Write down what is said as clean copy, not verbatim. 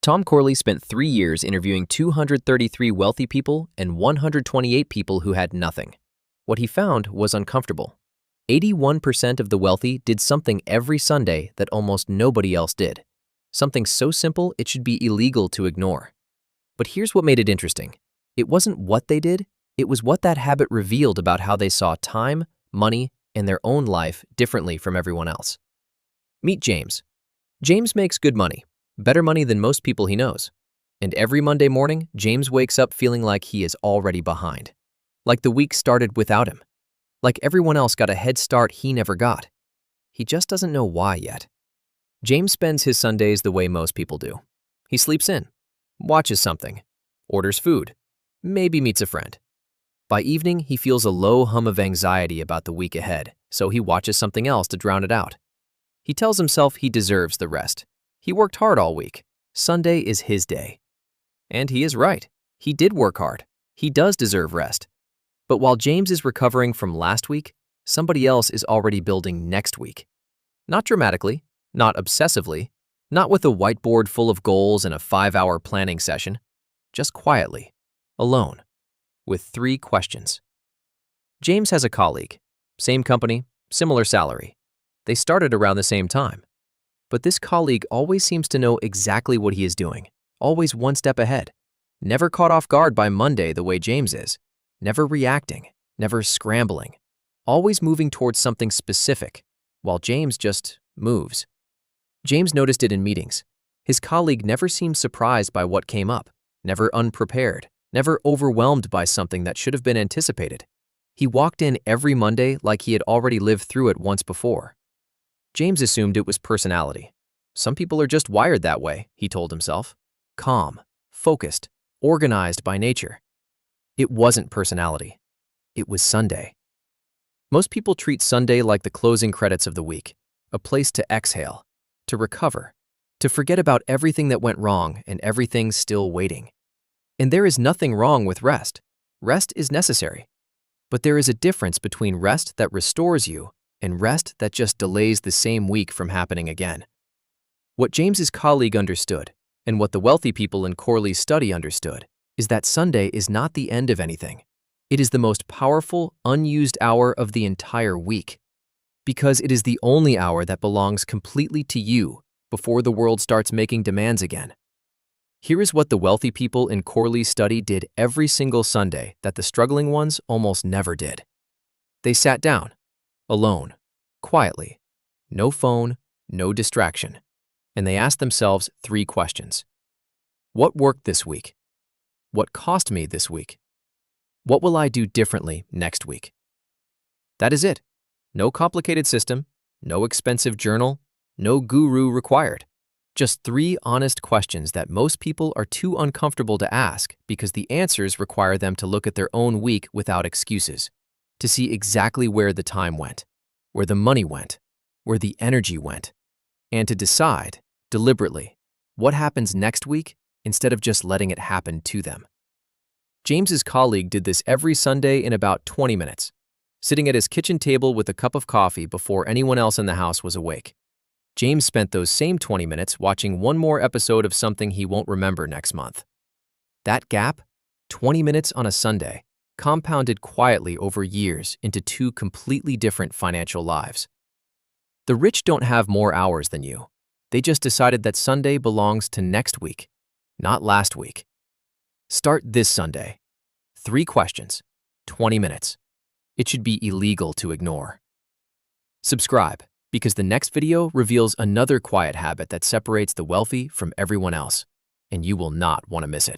Tom Corley spent 3 years interviewing 233 wealthy people and 128 people who had nothing. What he found was uncomfortable. 81% of the wealthy did something every Sunday that almost nobody else did. Something so simple it should be illegal to ignore. But here's what made it interesting. It wasn't what they did, it was what that habit revealed about how they saw time, money, and their own life differently from everyone else. Meet James. James makes good money, better money than most people he knows. And every Monday morning, James wakes up feeling like he is already behind. Like the week started without him. Like everyone else got a head start he never got. He just doesn't know why yet. James spends his Sundays the way most people do. He sleeps in, watches something, orders food, maybe meets a friend. By evening, he feels a low hum of anxiety about the week ahead, so he watches something else to drown it out. He tells himself he deserves the rest. He worked hard all week. Sunday is his day. And he is right. He did work hard. He does deserve rest. But while James is recovering from last week, somebody else is already building next week. Not dramatically, not obsessively, not with a whiteboard full of goals and a 5-hour planning session, just quietly, alone, with 3 questions. James has a colleague, same company, similar salary. They started around the same time. But this colleague always seems to know exactly what he is doing, always one step ahead, never caught off guard by Monday the way James is, never reacting, never scrambling, always moving towards something specific, while James just moves. James noticed it in meetings. His colleague never seemed surprised by what came up, never unprepared, never overwhelmed by something that should have been anticipated. He walked in every Monday like he had already lived through it once before. James assumed it was personality. Some people are just wired that way, he told himself. Calm, focused, organized by nature. It wasn't personality. It was Sunday. Most people treat Sunday like the closing credits of the week, a place to exhale, to recover, to forget about everything that went wrong and everything still waiting. And there is nothing wrong with rest. Rest is necessary. But there is a difference between rest that restores you and rest that just delays the same week from happening again. What James's colleague understood, and what the wealthy people in Corley's study understood, is that Sunday is not the end of anything. It is the most powerful, unused hour of the entire week. Because it is the only hour that belongs completely to you before the world starts making demands again. Here is what the wealthy people in Corley's study did every single Sunday that the struggling ones almost never did. They sat down, alone, quietly, no phone, no distraction, and they asked themselves 3 questions. What worked this week? What cost me this week? What will I do differently next week? That is it. No complicated system, no expensive journal, no guru required. Just 3 honest questions that most people are too uncomfortable to ask because the answers require them to look at their own week without excuses, to see exactly where the time went, where the money went, where the energy went, and to decide, deliberately, what happens next week instead of just letting it happen to them. James's colleague did this every Sunday in about 20 minutes, sitting at his kitchen table with a cup of coffee before anyone else in the house was awake. James spent those same 20 minutes watching one more episode of something he won't remember next month. That gap, 20 minutes on a Sunday, compounded quietly over years into 2 completely different financial lives. The rich don't have more hours than you. They just decided that Sunday belongs to next week, not last week. Start this Sunday. 3 questions, 20 minutes. It should be illegal to ignore. Subscribe, because the next video reveals another quiet habit that separates the wealthy from everyone else, and you will not want to miss it.